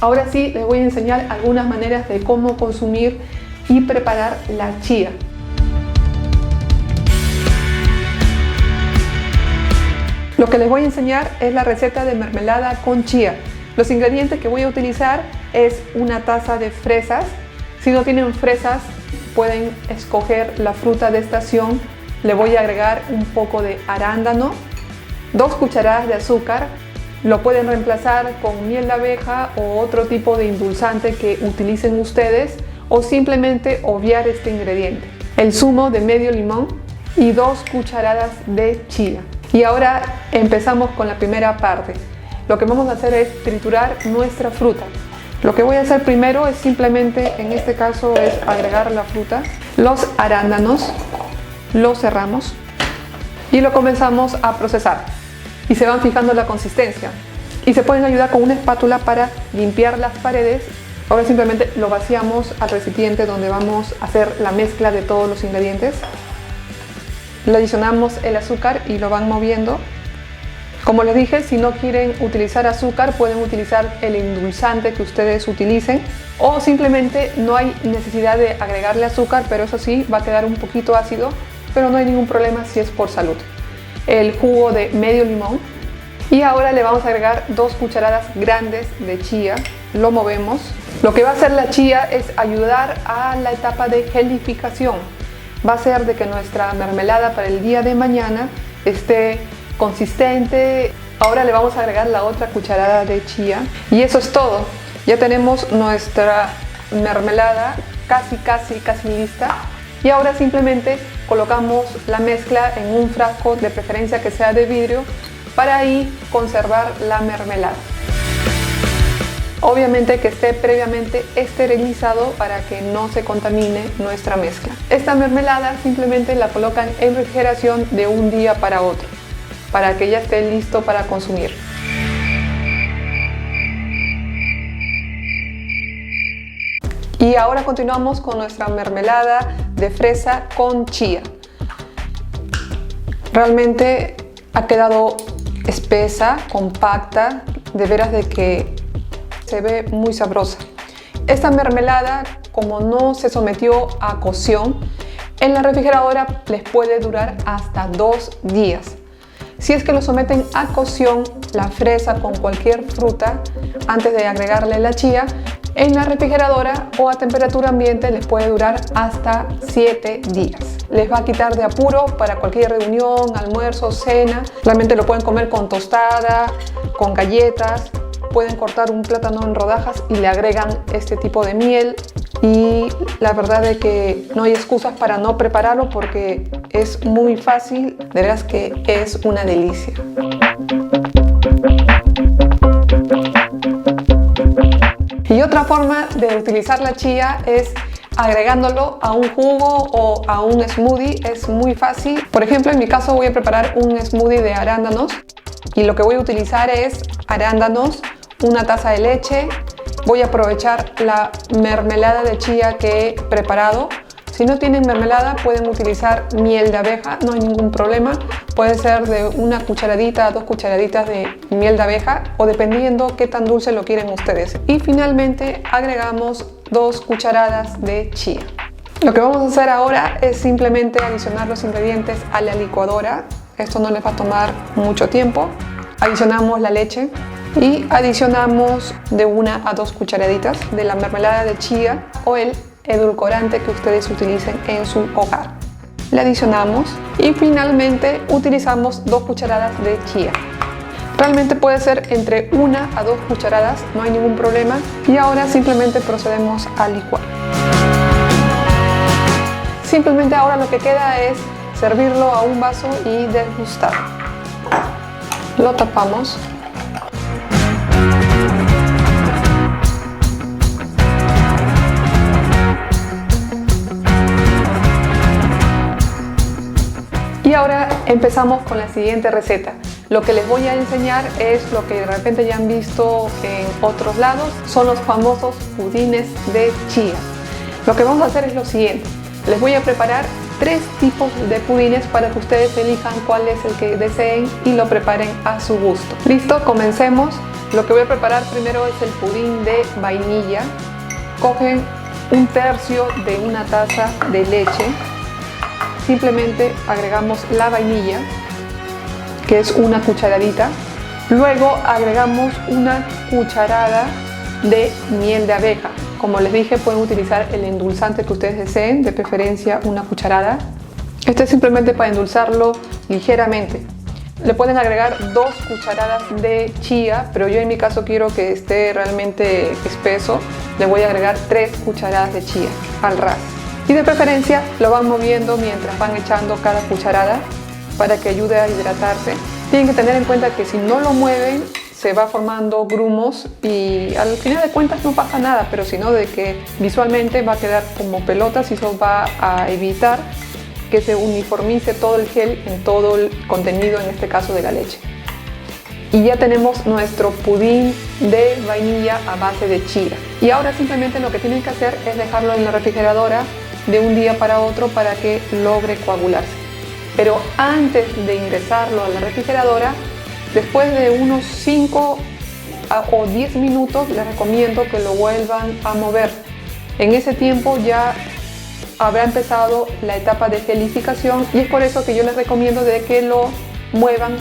Ahora sí, les voy a enseñar algunas maneras de cómo consumir y preparar la chía. Lo que les voy a enseñar es la receta de mermelada con chía. Los ingredientes que voy a utilizar es una taza de fresas. Si no tienen fresas, pueden escoger la fruta de estación. Le voy a agregar un poco de arándano, 2 cucharadas de azúcar. Lo pueden reemplazar con miel de abeja o otro tipo de endulzante que utilicen ustedes, o simplemente obviar este ingrediente. El zumo de medio limón y 2 cucharadas de chía. Y ahora empezamos con la primera parte. Lo que vamos a hacer es triturar nuestra fruta. Lo que voy a hacer primero es simplemente, en este caso, es agregar la fruta, los arándanos, los cerramos y lo comenzamos a procesar. Y se van fijando la consistencia. Y se pueden ayudar con una espátula para limpiar las paredes. Ahora simplemente lo vaciamos al recipiente donde vamos a hacer la mezcla de todos los ingredientes. Le adicionamos el azúcar y lo van moviendo. Como les dije, si no quieren utilizar azúcar, pueden utilizar el endulzante que ustedes utilicen, o simplemente no hay necesidad de agregarle azúcar, pero eso sí, va a quedar un poquito ácido, pero no hay ningún problema si es por salud. El jugo de medio limón, y ahora le vamos a agregar 2 cucharadas grandes de chía. Lo movemos. Lo que va a hacer la chía es ayudar a la etapa de gelificación. Va a hacer de que nuestra mermelada para el día de mañana esté consistente. Ahora le vamos a agregar la otra cucharada de chía y eso es todo. Ya tenemos nuestra mermelada casi lista. Y ahora simplemente colocamos la mezcla en un frasco, de preferencia que sea de vidrio, para ahí conservar la mermelada. Obviamente que esté previamente esterilizado para que no se contamine nuestra mezcla. Esta mermelada simplemente la colocan en refrigeración de un día para otro, para que ya esté listo para consumir. Y ahora continuamos con nuestra mermelada de fresa con chía. Realmente ha quedado espesa, compacta, de veras de que se ve muy sabrosa. Esta mermelada, como no se sometió a cocción, en la refrigeradora les puede durar hasta 2 días. Si es que lo someten a cocción, la fresa con cualquier fruta, antes de agregarle la chía, en la refrigeradora o a temperatura ambiente les puede durar hasta 7 días. Les va a quitar de apuro para cualquier reunión, almuerzo, cena. Realmente lo pueden comer con tostada, con galletas. Pueden cortar un plátano en rodajas y le agregan este tipo de miel. Y la verdad es que no hay excusas para no prepararlo porque es muy fácil. De verdad que es una delicia. Y otra forma de utilizar la chía es agregándolo a un jugo o a un smoothie. Es muy fácil. Por ejemplo, en mi caso voy a preparar un smoothie de arándanos y lo que voy a utilizar es arándanos, una taza de leche. Voy a aprovechar la mermelada de chía que he preparado. Si no tienen mermelada, pueden utilizar miel de abeja, no hay ningún problema. Puede ser de 1 cucharadita a 2 cucharaditas de miel de abeja o dependiendo qué tan dulce lo quieren ustedes. Y finalmente agregamos 2 cucharadas de chía. Lo que vamos a hacer ahora es simplemente adicionar los ingredientes a la licuadora. Esto no les va a tomar mucho tiempo. Adicionamos la leche y adicionamos de 1 a 2 cucharaditas de la mermelada de chía o el edulcorante que ustedes utilicen en su hogar. Le adicionamos y finalmente utilizamos 2 cucharadas de chía. Realmente puede ser entre 1 a 2 cucharadas, no hay ningún problema. Y ahora simplemente procedemos a licuar. Simplemente ahora lo que queda es servirlo a un vaso y degustar. Lo tapamos. Y ahora empezamos con la siguiente receta. Lo que les voy a enseñar es lo que de repente ya han visto en otros lados, son los famosos budines de chía. Lo que vamos a hacer es lo siguiente. Les voy a preparar 3 tipos de pudines para que ustedes elijan cuál es el que deseen y lo preparen a su gusto. Listo, comencemos. Lo que voy a preparar primero es el pudín de vainilla. Cogen 1/3 de una taza de leche. Simplemente agregamos la vainilla, que es una cucharadita. Luego agregamos una cucharada de miel de abeja. Como les dije, pueden utilizar el endulzante que ustedes deseen, de preferencia una cucharada. Este es simplemente para endulzarlo ligeramente. Le pueden agregar 2 cucharadas de chía, pero yo en mi caso quiero que esté realmente espeso. Le voy a agregar 3 cucharadas de chía al ras. Y de preferencia lo van moviendo mientras van echando cada cucharada para que ayude a hidratarse. Tienen que tener en cuenta que si no lo mueven, se va formando grumos y al final de cuentas no pasa nada, pero sino de que visualmente va a quedar como pelotas y eso va a evitar que se uniformice todo el gel en todo el contenido, en este caso de la leche. Y ya tenemos nuestro pudín de vainilla a base de chía. Y ahora simplemente lo que tienen que hacer es dejarlo en la refrigeradora de un día para otro para que logre coagularse. Pero antes de ingresarlo a la refrigeradora, después de unos 5 o 10 minutos, les recomiendo que lo vuelvan a mover. En ese tiempo ya habrá empezado la etapa de gelificación y es por eso que yo les recomiendo de que lo muevan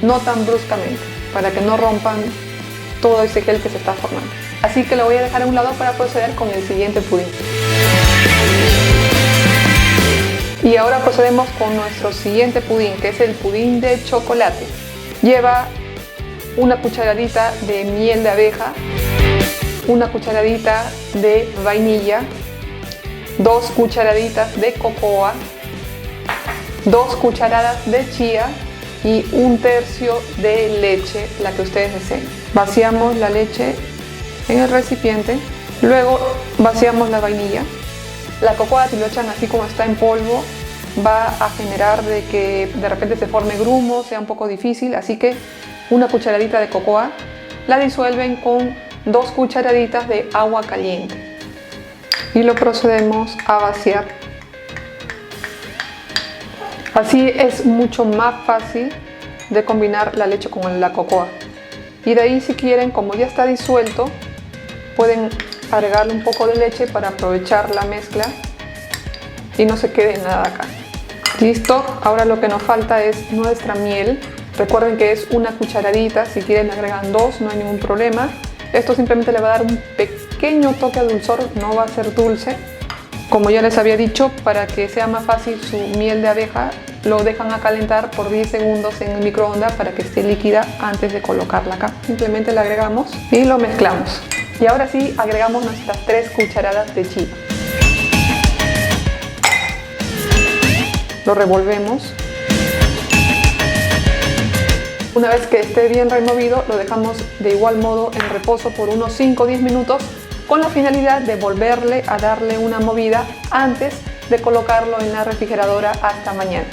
no tan bruscamente, para que no rompan todo ese gel que se está formando. Así que lo voy a dejar a un lado para proceder con el siguiente pudín. Y ahora procedemos con nuestro siguiente pudín, que es el pudín de chocolate. Lleva una cucharadita de miel de abeja, una cucharadita de vainilla, 2 cucharaditas de cocoa, 2 cucharadas de chía y 1/3 de leche, la que ustedes deseen. Vaciamos la leche en el recipiente, luego vaciamos la vainilla. La cocoa, si lo echan así como está en polvo, va a generar de que de repente se forme grumo, sea un poco difícil, así que una cucharadita de cocoa la disuelven con 2 cucharaditas de agua caliente y lo procedemos a vaciar. Así es mucho más fácil de combinar la leche con la cocoa. Y de ahí, si quieren, como ya está disuelto, pueden agregarle un poco de leche para aprovechar la mezcla y no se quede nada acá. Listo, ahora lo que nos falta es nuestra miel. Recuerden que es una cucharadita, si quieren le agregan 2, no hay ningún problema. Esto simplemente le va a dar un pequeño toque de dulzor, no va a ser dulce. Como ya les había dicho, para que sea más fácil su miel de abeja, lo dejan a calentar por 10 segundos en el microondas para que esté líquida antes de colocarla acá. Simplemente la agregamos y lo mezclamos. Y ahora sí, agregamos nuestras 3 cucharadas de chía. Lo revolvemos. Una vez que esté bien removido, lo dejamos de igual modo en reposo por unos 5 o 10 minutos con la finalidad de volverle a darle una movida antes de colocarlo en la refrigeradora hasta mañana.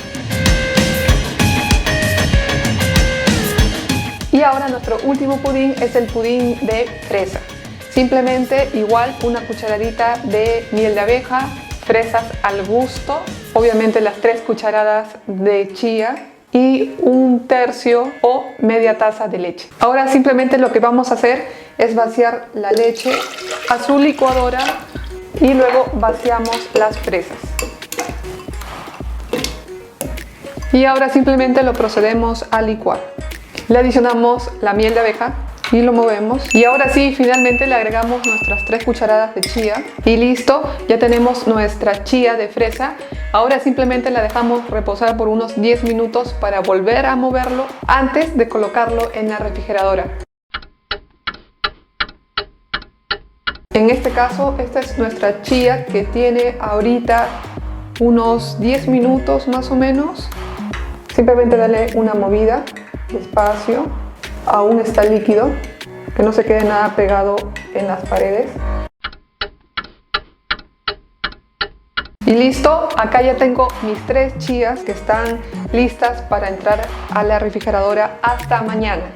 Y ahora nuestro último pudín es el pudín de fresa. Simplemente igual una cucharadita de miel de abeja, fresas al gusto, obviamente las 3 cucharadas de chía y 1/3 o media taza de leche. Ahora simplemente lo que vamos a hacer es vaciar la leche a su licuadora y luego vaciamos las fresas. Y ahora simplemente lo procedemos a licuar. Le adicionamos la miel de abeja y lo movemos. Y ahora sí, finalmente le agregamos nuestras 3 cucharadas de chía y listo, ya tenemos nuestra chía de fresa. Ahora simplemente la dejamos reposar por unos 10 minutos para volver a moverlo antes de colocarlo en la refrigeradora. En este caso, esta es nuestra chía que tiene ahorita unos 10 minutos más o menos. Simplemente dale una movida despacio, aún está líquido, que no se quede nada pegado en las paredes. Y listo, acá ya tengo mis 3 chías que están listas para entrar a la refrigeradora hasta mañana.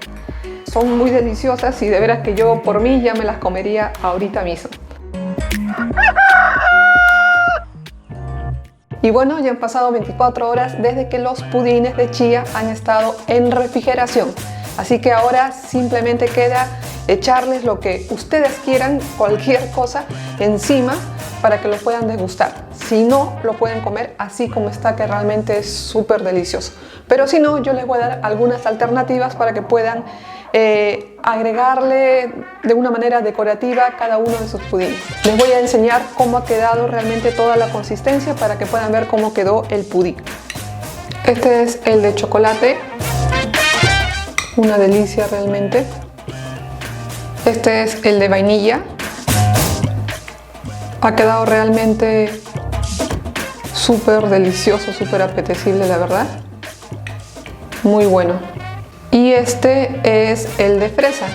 Son muy deliciosas y de veras que yo por mí ya me las comería ahorita mismo. Y bueno, ya han pasado 24 horas desde que los pudines de chía han estado en refrigeración. Así que ahora simplemente queda echarles lo que ustedes quieran, cualquier cosa encima para que lo puedan degustar. Si no, lo pueden comer así como está, que realmente es súper delicioso. Pero si no, yo les voy a dar algunas alternativas para que puedan agregarle de una manera decorativa cada uno de sus pudines. Les voy a enseñar cómo ha quedado realmente toda la consistencia para que puedan ver cómo quedó el pudín. Este es el de chocolate, una delicia realmente. Este es el de vainilla. Ha quedado realmente súper delicioso, súper apetecible, la verdad. Muy bueno. Y este es el de fresa,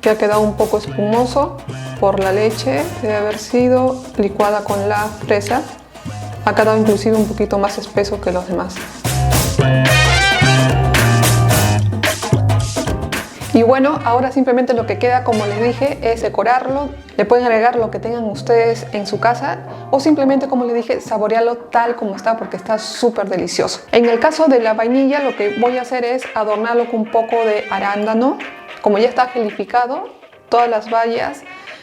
que ha quedado un poco espumoso por la leche, debe haber sido licuada con la fresa. Ha quedado inclusive un poquito más espeso que los demás. Y bueno, ahora simplemente lo que queda, como les dije, es decorarlo. Le pueden agregar lo que tengan ustedes en su casa o simplemente, como les dije, saborearlo tal como está porque está súper delicioso. En el caso de la vainilla, lo que voy a hacer es adornarlo con un poco de arándano. Como ya está gelificado, todas las bayas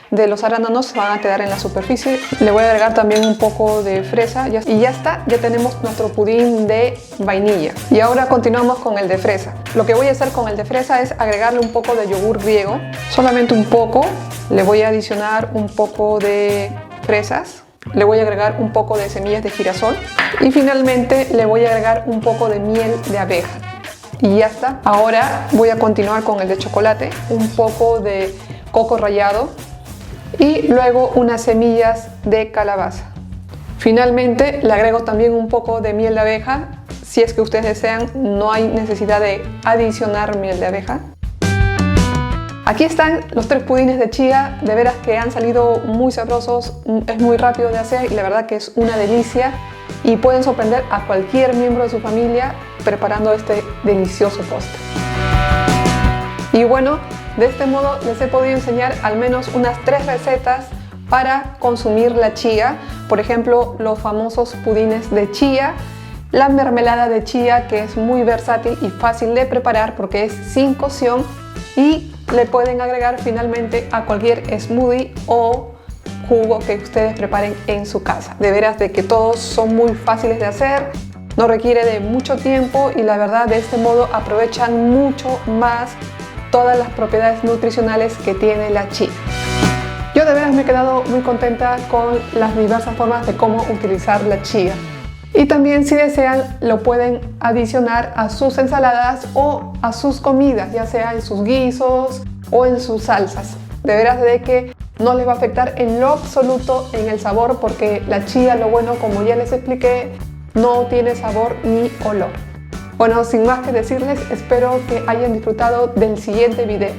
de los arándanos se van a quedar en la superficie. Le voy a agregar también un poco de fresa y ya está, ya tenemos nuestro pudín de vainilla. Y ahora continuamos con el de fresa. Lo que voy a hacer con el de fresa es agregarle un poco de yogur griego, solamente un poco. Le voy a adicionar un poco de fresas, le voy a agregar un poco de semillas de girasol y finalmente le voy a agregar un poco de miel de abeja. Y ya está. Ahora voy a continuar con el de chocolate, un poco de coco rallado y luego unas semillas de calabaza. Finalmente le agrego también un poco de miel de abeja. Si es que ustedes desean, no hay necesidad de adicionar miel de abeja. Aquí están los 3 pudines de chía, de veras que han salido muy sabrosos, es muy rápido de hacer y la verdad que es una delicia y pueden sorprender a cualquier miembro de su familia preparando este delicioso postre. Y bueno, de este modo les he podido enseñar al menos unas 3 recetas para consumir la chía. Por ejemplo, los famosos pudines de chía, la mermelada de chía, que es muy versátil y fácil de preparar porque es sin cocción, y le pueden agregar finalmente a cualquier smoothie o jugo que ustedes preparen en su casa. De veras de que todos son muy fáciles de hacer, no requiere de mucho tiempo y la verdad de este modo aprovechan mucho más todas las propiedades nutricionales que tiene la chía. Yo de veras me he quedado muy contenta con las diversas formas de cómo utilizar la chía. Y también, si desean, lo pueden adicionar a sus ensaladas o a sus comidas, ya sea en sus guisos o en sus salsas. De veras de que no les va a afectar en lo absoluto en el sabor porque la chía, lo bueno, como ya les expliqué, no tiene sabor ni olor. Bueno, sin más que decirles, espero que hayan disfrutado del siguiente video.